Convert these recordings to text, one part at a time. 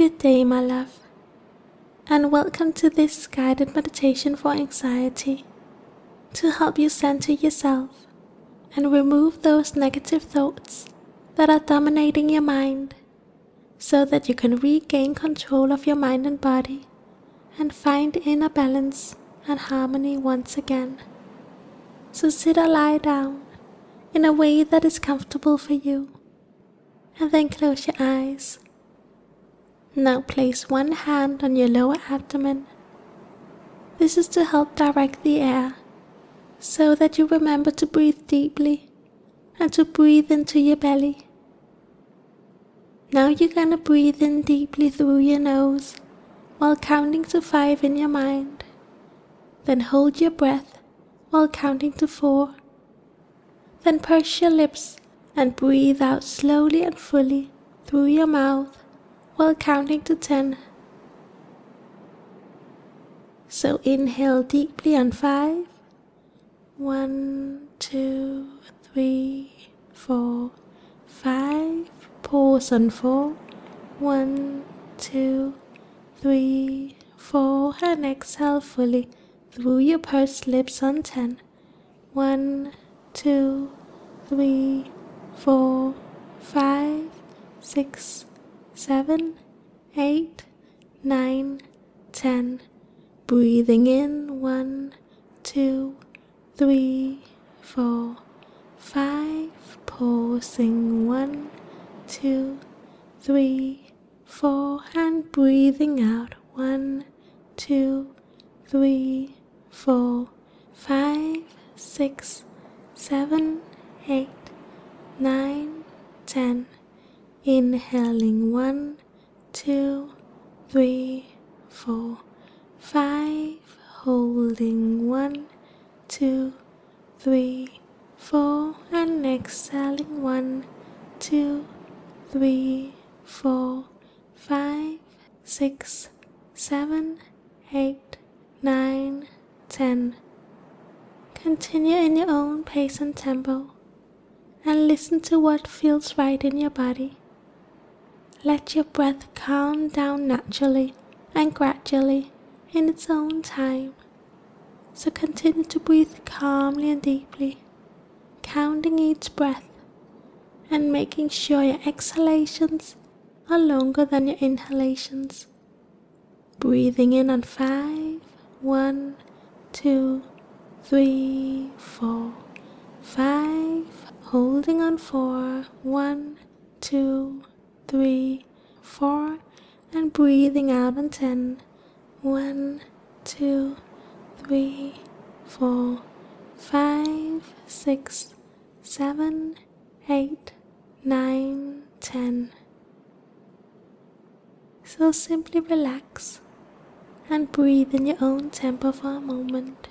Good day, my love, and welcome to this guided meditation for anxiety to help you center yourself and remove those negative thoughts that are dominating your mind so that you can regain control of your mind and body and find inner balance and harmony once again. So sit or lie down in a way that is comfortable for you, and then close your eyes. Now place one hand on your lower abdomen. This is to help direct the air so that you remember to breathe deeply and to breathe into your belly. Now you're gonna breathe in deeply through your nose while counting to 5 in your mind. Then hold your breath while counting to 4. Then purse your lips and breathe out slowly and fully through your mouth while counting to 10. So inhale deeply on 5. 1, 2, 3, 4, 5. Pause on 4. 1, 2, 3, 4. And exhale fully through your pursed lips on 10. 1, 2, 3, 4, 5, 6, 7, 8, 9, 10. Breathing in 1, 2, 3, 4, 5. Pausing 1, 2, 3, 4. And breathing out 1, 2, 3, 4, 5, 6, 7, 8, 9, 10. Inhaling 1, 2, 3, 4, 5. Holding 1, 2, 3, 4. And exhaling 1, 2, 3, 4, 5, 6, 7, 8, 9, 10. Continue in your own pace and tempo, and listen to what feels right in your body. Let your breath calm down naturally and gradually in its own time. So continue to breathe calmly and deeply, counting each breath and making sure your exhalations are longer than your inhalations. Breathing in on 5. 1, 2, 3, 4, 5. Holding on 4. 1, 2, 3, 4. And breathing out on 10. 1, 2, 3, 4, 5, 6, 7, 8, 9, 10. So simply relax and breathe in your own tempo for a moment.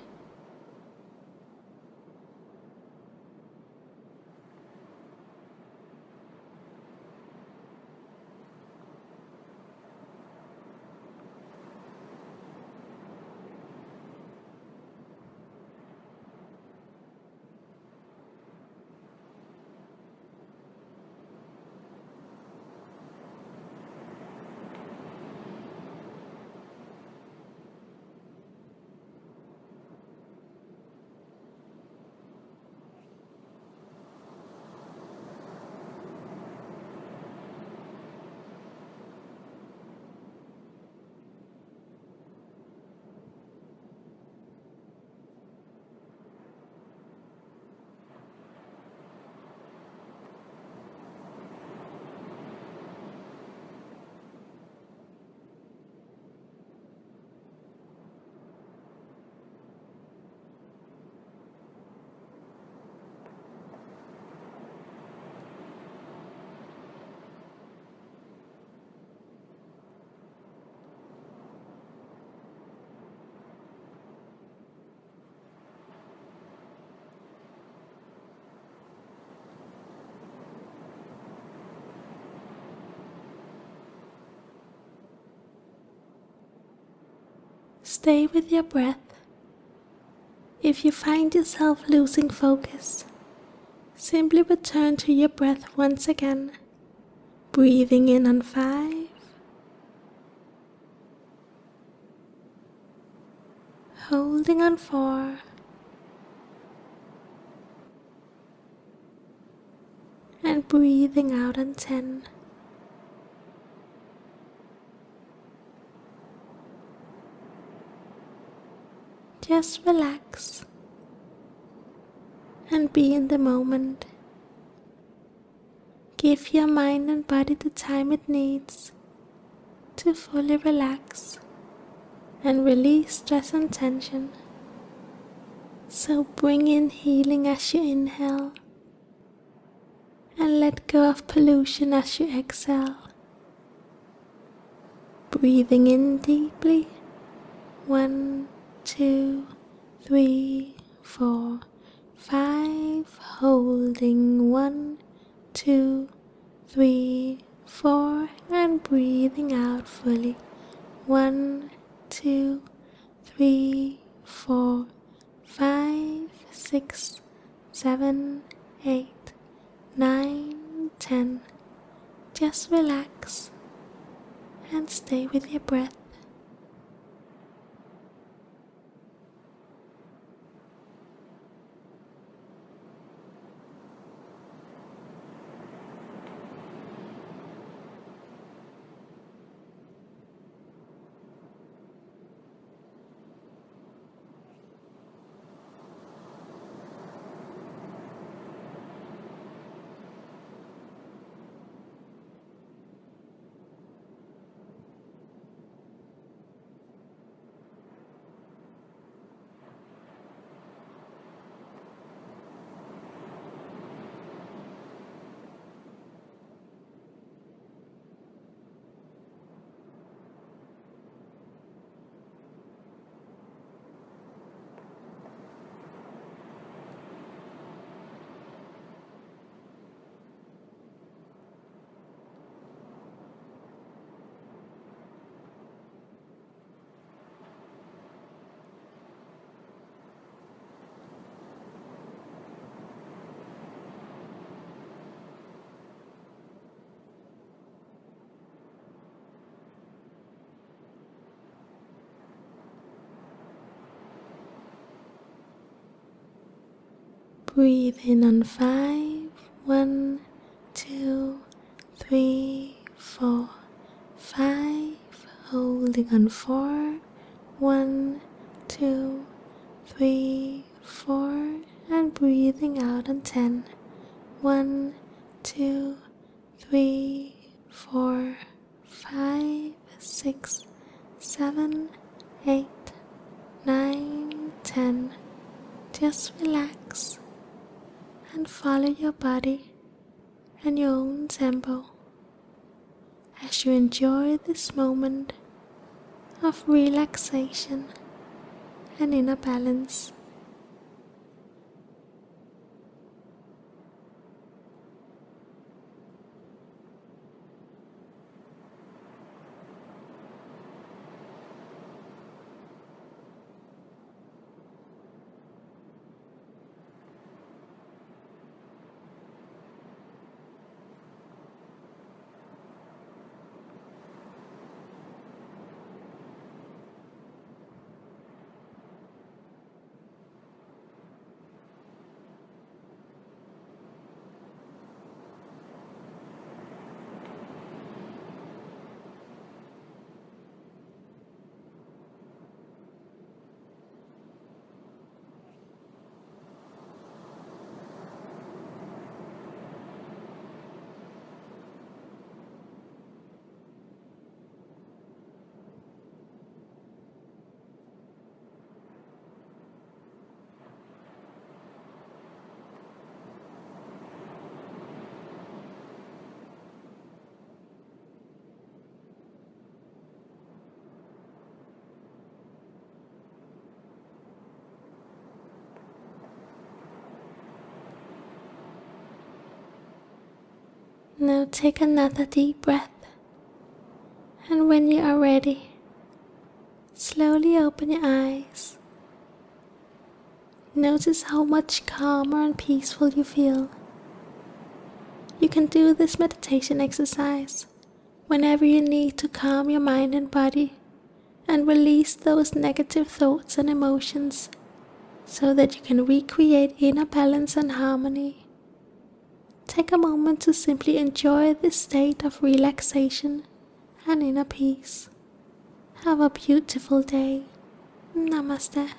Stay with your breath. If you find yourself losing focus, simply return to your breath once again, breathing in on 5, holding on 4, and breathing out on 10. Just relax and be in the moment. Give your mind and body the time it needs to fully relax and release stress and tension. So bring in healing as you inhale and let go of pollution as you exhale. Breathing in deeply. 1, 2, 3, 4, 5. Holding 1, 2, 3, 4, and breathing out fully. 1, 2, 3, 4, 5, 6, 7, 8, 9, 10. Just relax and stay with your breath. Breathe in on 5. 1, 2, 3, 4, 5. Holding on 4. 1, 2, 3, 4. And breathing out on 10. 1, 2, 3, 4, 5, 6, 7, 8, 9, 10. Just relax and follow your body and your own tempo as you enjoy this moment of relaxation and inner balance. Now take another deep breath, and when you are ready, slowly open your eyes. Notice how much calmer and peaceful you feel. You can do this meditation exercise whenever you need to calm your mind and body and release those negative thoughts and emotions so that you can recreate inner balance and harmony. Take a moment to simply enjoy this state of relaxation and inner peace. Have a beautiful day. Namaste.